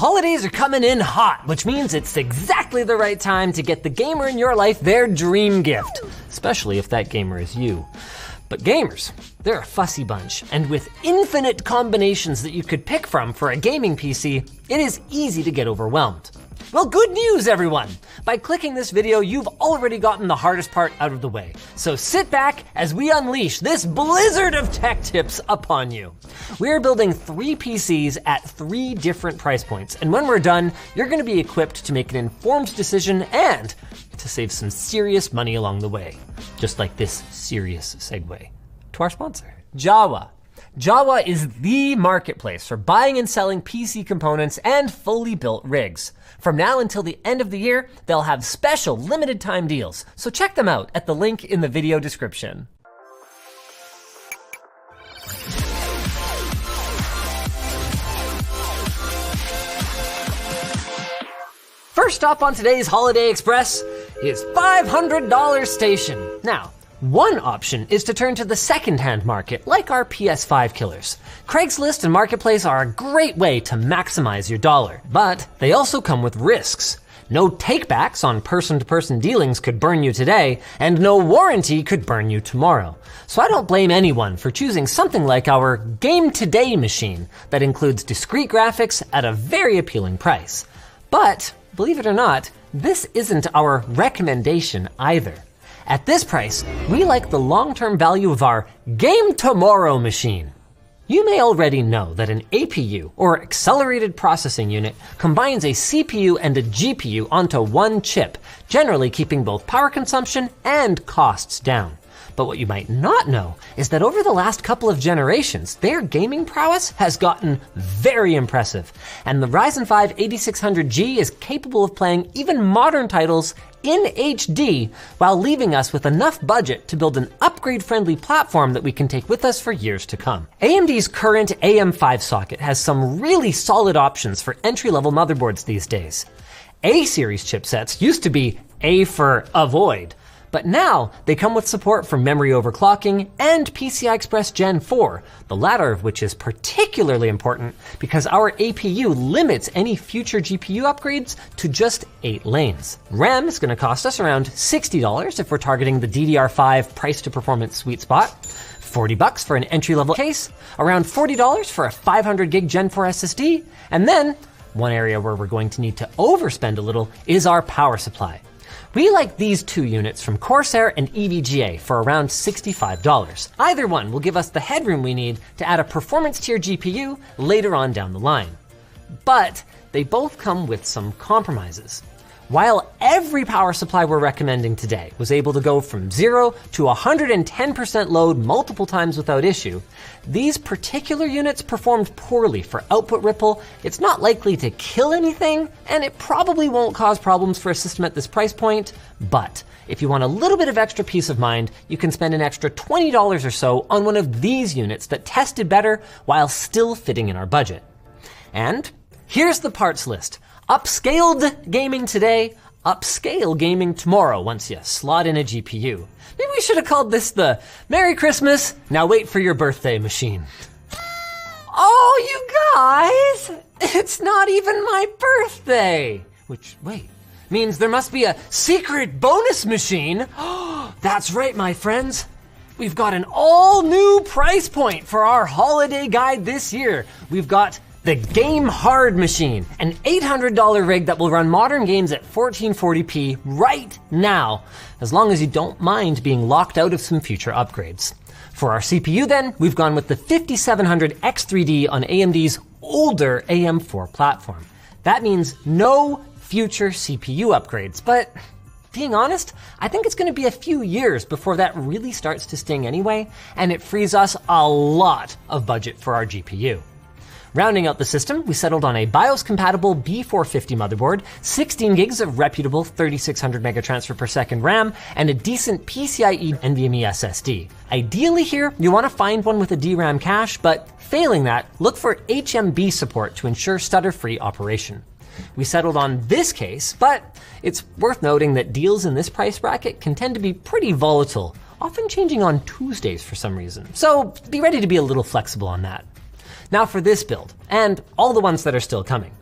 holidays are coming in hot, which means it's exactly the right time to get the gamer in your life their dream gift, especially if that gamer is you. But gamers, they're a fussy bunch, and with infinite combinations that you could pick from for a gaming PC, it is easy to get overwhelmed. Well, good news, everyone! By clicking this video, you've already gotten the hardest part out of the way. So sit back as we unleash this blizzard of tech tips upon you. We're building 3 PCs at 3 different price points, and when we're done, you're gonna be equipped to make an informed decision and to save some serious money along the way. Just like this serious segue to our sponsor, Jawa. Jawa is the marketplace for buying and selling PC components and fully built rigs. From now until the end of the year, they'll have special limited time deals, so check them out at the link in the video description. First up on today's Holiday Express is $500 station. Now, one option is to turn to the second-hand market, like our PS5 killers. Craigslist and Marketplace are a great way to maximize your dollar, but they also come with risks. No takebacks on person-to-person dealings could burn you today, and no warranty could burn you tomorrow. So I don't blame anyone for choosing something like our Game Today machine that includes discrete graphics at a very appealing price. But, believe it or not, this isn't our recommendation either. At this price, we like the long-term value of our Game Tomorrow machine. You may already know that an APU, or Accelerated Processing Unit, combines a CPU and a GPU onto one chip, generally keeping both power consumption and costs down. But what you might not know is that over the last couple of generations, their gaming prowess has gotten very impressive. And the Ryzen 5 8600G is capable of playing even modern titles in HD while leaving us with enough budget to build an upgrade-friendly platform that we can take with us for years to come. AMD's current AM5 socket has some really solid options for entry-level motherboards these days. A-series chipsets used to be A for avoid, but now they come with support for memory overclocking and PCI Express Gen 4, the latter of which is particularly important because our APU limits any future GPU upgrades to just 8 lanes. RAM is gonna cost us around $60 if we're targeting the DDR5 price to performance sweet spot, $40 for an entry-level case, around $40 for a 500 gig Gen 4 SSD, and then one area where we're going to need to overspend a little is our power supply. We like these 2 units from Corsair and EVGA for around $65. Either one will give us the headroom we need to add a performance tier GPU later on down the line. But they both come with some compromises. While every power supply we're recommending today was able to go from 0 to 110% load multiple times without issue, these particular units performed poorly for output ripple. It's not likely to kill anything, and it probably won't cause problems for a system at this price point, but if you want a little bit of extra peace of mind, you can spend an extra $20 or so on one of these units that tested better while still fitting in our budget. And here's the parts list. Upscaled gaming today, upscale gaming tomorrow once you slot in a GPU. Maybe we should have called this the Merry Christmas, now wait for your birthday machine. Oh, you guys, it's not even my birthday. Which, wait, means there must be a secret bonus machine. That's right, my friends. We've got an all new price point for our holiday guide this year. We've got the Game Hard machine, an $800 rig that will run modern games at 1440p right now, as long as you don't mind being locked out of some future upgrades. For our CPU then, we've gone with the 5700X3D on AMD's older AM4 platform. That means no future CPU upgrades, but being honest, I think it's gonna be a few years before that really starts to sting anyway, and it frees us a lot of budget for our GPU. Rounding out the system, we settled on a BIOS-compatible B450 motherboard, 16 gigs of reputable 3600 megatransfer per second RAM, and a decent PCIe NVMe SSD. Ideally here, you want to find one with a DRAM cache, but failing that, look for HMB support to ensure stutter-free operation. We settled on this case, but it's worth noting that deals in this price bracket can tend to be pretty volatile, often changing on Tuesdays for some reason, so be ready to be a little flexible on that. Now for this build, and all the ones that are still coming.